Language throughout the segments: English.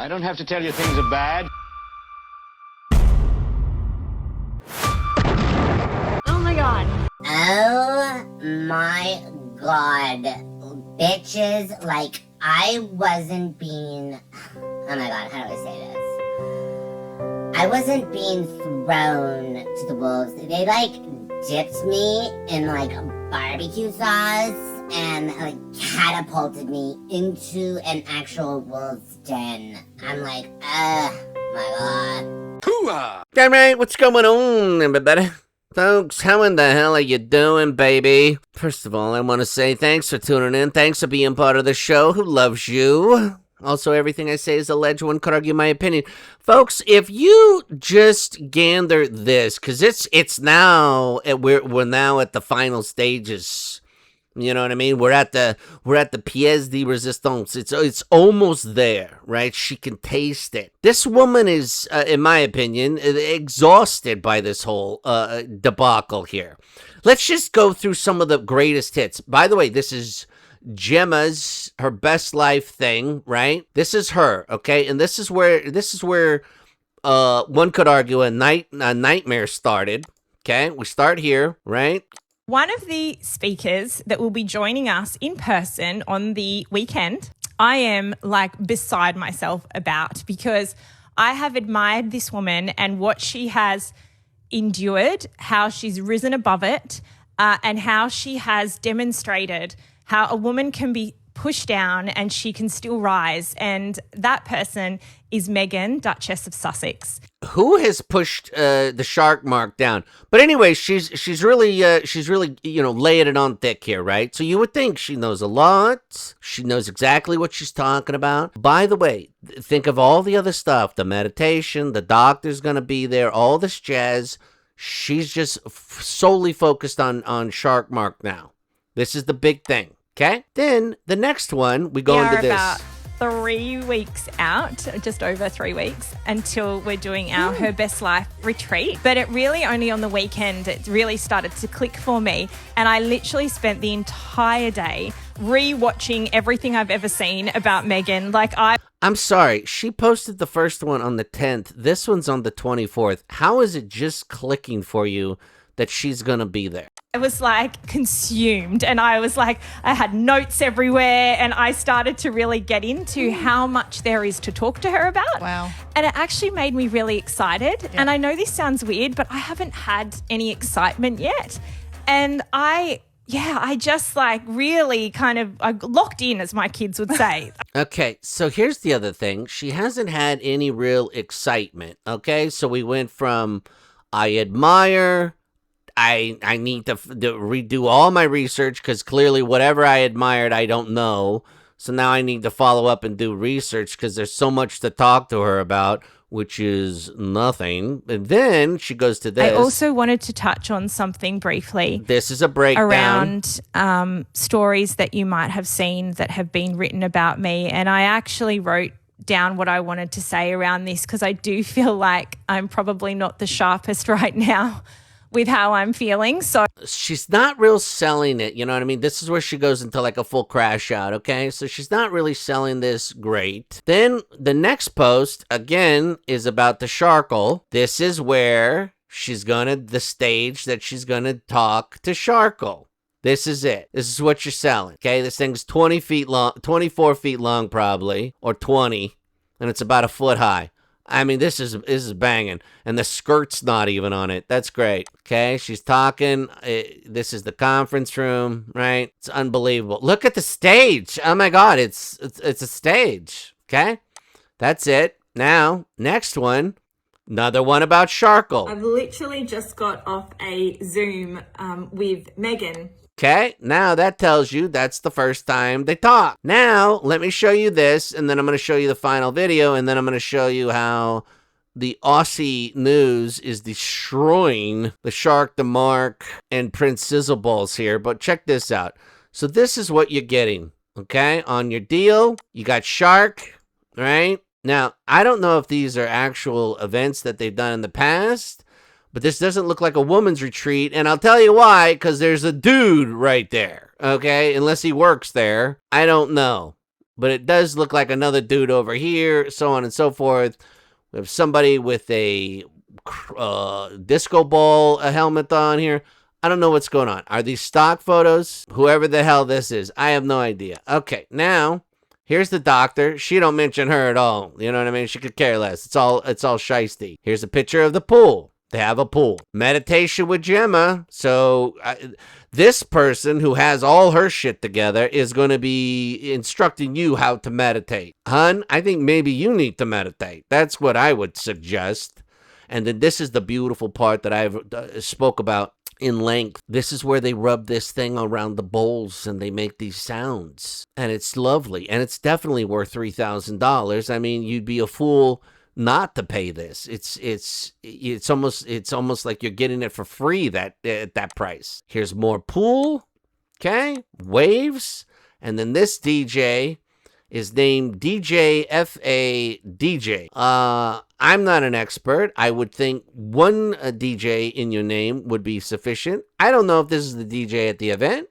I don't have to tell you things are bad. Oh my god. Oh my god. Bitches, like, I wasn't being... Oh my god, how do I say this? I wasn't being thrown to the wolves. They, like, dipped me in, like, barbecue sauce and, like, catapulted me into an actual wolf's den. I'm like, my god. Hoo-ah! Alright, what's going on, everybody? Folks, how in the hell are you doing, baby? First of all, I want to say thanks for tuning in. Thanks for being part of the show. Who loves you? Also, everything I say is alleged. One could argue my opinion. Folks, if you just gander this, because it's now, we're now at the final stages. You know what I mean? We're at the pièce de résistance. It's almost there, right? She can taste it. This woman is, in my opinion, exhausted by this whole debacle here. Let's just go through some of the greatest hits. By the way, this is Gemma's her best life thing, right? This is her, okay? And this is where one could argue a nightmare started. Okay, we start here, right? One of the speakers that will be joining us in person on the weekend, I am like beside myself about, because I have admired this woman and what she has endured, how she's risen above it, and how she has demonstrated how a woman can be pushed down and she can still rise. And that person is Meghan, Duchess of Sussex. Who has pushed the shark mark down? But anyway, she's really laying it on thick here, right? So you would think she knows a lot. She knows exactly what she's talking about. By the way, think of all the other stuff: the meditation, the doctor's gonna be there, all this jazz. She's just solely focused on shark mark now. This is the big thing. Okay. Then the next one, we go into this. About 3 weeks out, just over 3 weeks, until we're doing our Her Best Life retreat. But it really only on the weekend, it really started to click for me. And I literally spent the entire day re-watching everything I've ever seen about Meghan. I'm sorry, she posted the first one on the 10th. This one's on the 24th. How is it just clicking for you that she's going to be there? I was like consumed, and I was like, I had notes everywhere, and I started to really get into how much there is to talk to her about. Wow. And it actually made me really excited. Yeah. And I know this sounds weird, but I haven't had any excitement yet. And I just like really I locked in, as my kids would say. Okay, so here's the other thing. She hasn't had any real excitement, okay? So we went from I admire, I need to redo all my research because clearly whatever I admired, I don't know. So now I need to follow up and do research because there's so much to talk to her about, which is nothing. And then she goes to this. I also wanted to touch on something briefly. This is a breakdown. Around stories that you might have seen that have been written about me. And I actually wrote down what I wanted to say around this because I do feel like I'm probably not the sharpest right now with how I'm feeling. So she's not real selling it, you know what I mean? This is where she goes into like a full crash out, okay? So she's not really selling this great. Then the next post, again, is about the Sharkle. This is where the stage that she's gonna talk to Sharkle. This is it. This is what you're selling, okay? This thing's 20 feet long, 24 feet long probably, or 20, and it's about a foot high. I mean, this is banging, and the skirt's not even on it. That's great. Okay, she's talking. This is the conference room, right? It's unbelievable. Look at the stage. Oh my God, it's a stage. Okay, that's it. Now, next one, another one about Sharkle. I've literally just got off a Zoom with Meghan. Okay, now that tells you that's the first time they talk. Now, let me show you this, and then I'm going to show you the final video, and then I'm going to show you how the Aussie news is destroying the Shark, the Mark, and Prince Sizzleballs here. But check this out. So this is what you're getting, okay? On your deal, you got Shark, right? Now, I don't know if these are actual events that they've done in the past, but this doesn't look like a woman's retreat, and I'll tell you why, because there's a dude right there, okay? Unless he works there. I don't know. but it does look like another dude over here, so on and so forth. We have somebody with a disco ball helmet on here. I don't know what's going on. Are these stock photos? Whoever the hell this is, I have no idea. Okay, now here's the doctor. She don't mention her at all. You know what I mean? She could care less. It's all shiesty. Here's a picture of the pool. They have a pool. Meditation with Gemma. So this person who has all her shit together is going to be instructing you how to meditate. Hun, I think maybe you need to meditate. That's what I would suggest. And then this is the beautiful part that I've spoke about in length. This is where they rub this thing around the bowls and they make these sounds. And it's lovely. And it's definitely worth $3,000. I mean, you'd be a fool not to pay this. It's almost like you're getting it for free at that price. Here's more pool, okay, waves, and then this DJ is named DJ FA DJ. I'm not an expert. I would think one DJ in your name would be sufficient. I don't know if this is the DJ at the event.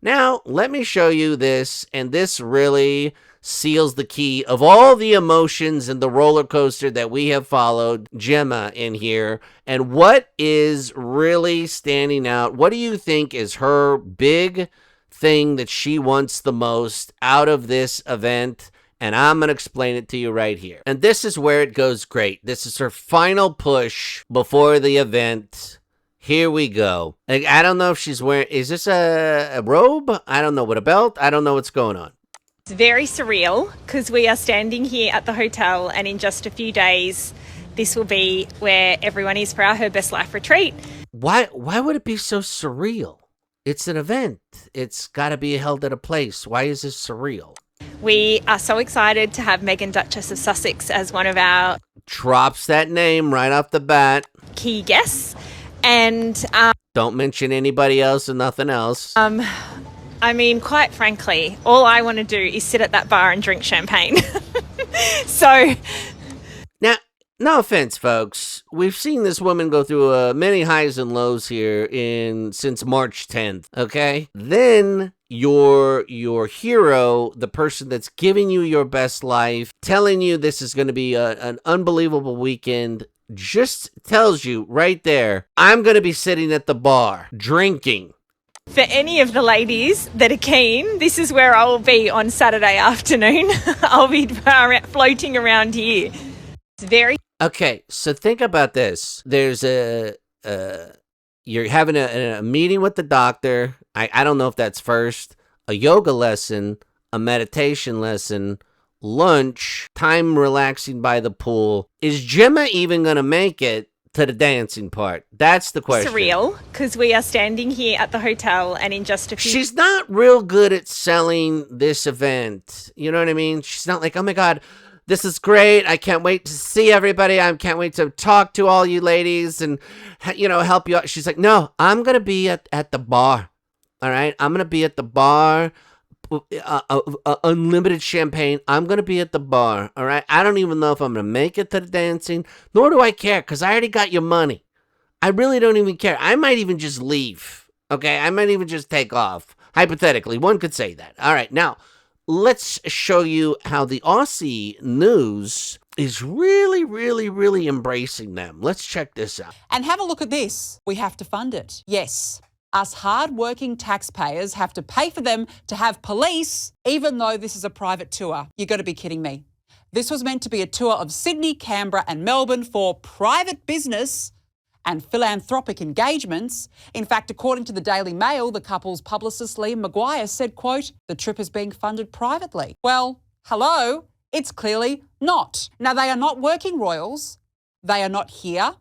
Now, let me show you this, and this really seals the key of all the emotions and the roller coaster that we have followed Gemma in here. And what is really standing out? What do you think is her big thing that she wants the most out of this event? And I'm going to explain it to you right here. And this is where it goes great. This is her final push before the event. Here we go. I don't know if she's wearing, is this a robe? I don't know, with a belt? I don't know what's going on. It's very surreal because we are standing here at the hotel, and in just a few days, this will be where everyone is for our Her Best Life retreat. Why would it be so surreal? It's an event. It's got to be held at a place. Why is this surreal? We are so excited to have Meghan, Duchess of Sussex, as one of our Drops that name right off the bat. key guests. And Don't mention anybody else or nothing else. I mean, quite frankly, all I want to do is sit at that bar and drink champagne. So Now, no offense, folks. We've seen this woman go through many highs and lows here since March 10th, okay? Then your hero, the person that's giving you your best life, telling you this is going to be an unbelievable weekend, just tells you right there, I'm going to be sitting at the bar, drinking. for any of the ladies that are keen, this is where I will be on Saturday afternoon. I'll be floating around here. It's very... Okay, so think about this. There's you're having a meeting with the doctor. I don't know if that's first. A yoga lesson, a meditation lesson, lunch, time relaxing by the pool. Is Gemma even going to make it to the dancing part? That's the question. surreal, because we are standing here at the hotel, and in just a few... She's not real good at selling this event. You know what I mean? She's not like, oh my God, this is great. I can't wait to see everybody. I can't wait to talk to all you ladies and, you know, help you out. She's like, no, I'm going to be at the bar. All right? I'm going to be at the bar. Unlimited champagne. I'm going to be at the bar. All right? I don't even know if I'm going to make it to the dancing, nor do I care, because I already got your money. I really don't even care. I might even just leave. Okay? I might even just take off. Hypothetically, one could say that. All right. Now, let's show you how the Aussie news is really, really, really embracing them. Let's check this out. And have a look at this. We have to fund it. Yes. Us hard-working taxpayers have to pay for them to have police, even though this is a private tour. You've got to be kidding me. This was meant to be a tour of Sydney, Canberra and Melbourne for private business and philanthropic engagements. In fact, according to the Daily Mail, the couple's publicist Liam Maguire said, quote, the trip is being funded privately. Well, hello, it's clearly not. Now, they are not working royals. They are not here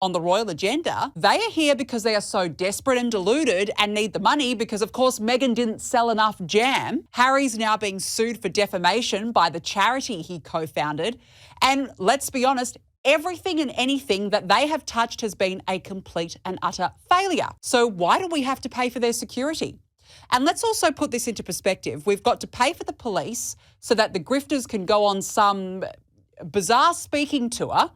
on the royal agenda. They are here because they are so desperate and deluded and need the money because, of course, Meghan didn't sell enough jam. Harry's now being sued for defamation by the charity he co-founded. And let's be honest, everything and anything that they have touched has been a complete and utter failure. So why do we have to pay for their security? And let's also put this into perspective. We've got to pay for the police so that the grifters can go on some bizarre speaking tour.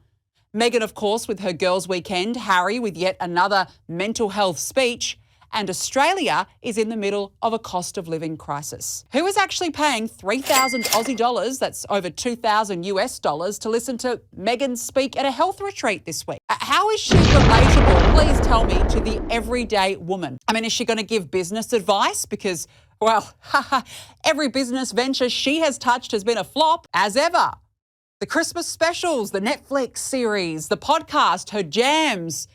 Meghan, of course, with her girls' weekend, Harry with yet another mental health speech, and Australia is in the middle of a cost of living crisis. Who is actually paying 3,000 Aussie dollars, that's over 2,000 US dollars, to listen to Meghan speak at a health retreat this week? How is she relatable, please tell me, to the everyday woman? I mean, is she going to give business advice? Because, well, every business venture she has touched has been a flop, as ever. The Christmas specials, the Netflix series, the podcast, her jams.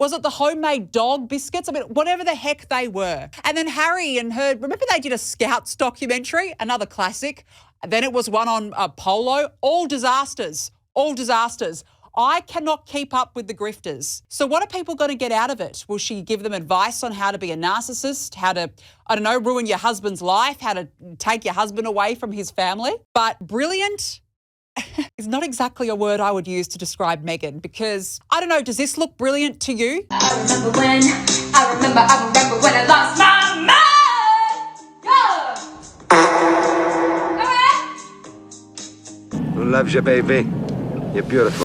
Was it the homemade dog biscuits? I mean, whatever the heck they were. And then Harry and her, remember they did a Scouts documentary, another classic. Then it was one on polo. All disasters, all disasters. I cannot keep up with the grifters. So what are people going to get out of it? Will she give them advice on how to be a narcissist, how to, I don't know, ruin your husband's life, how to take your husband away from his family? But brilliant is not exactly a word I would use to describe Meghan, because, I don't know, does this look brilliant to you? I remember when I lost my mind. Yeah. Who loves you, baby? You're beautiful.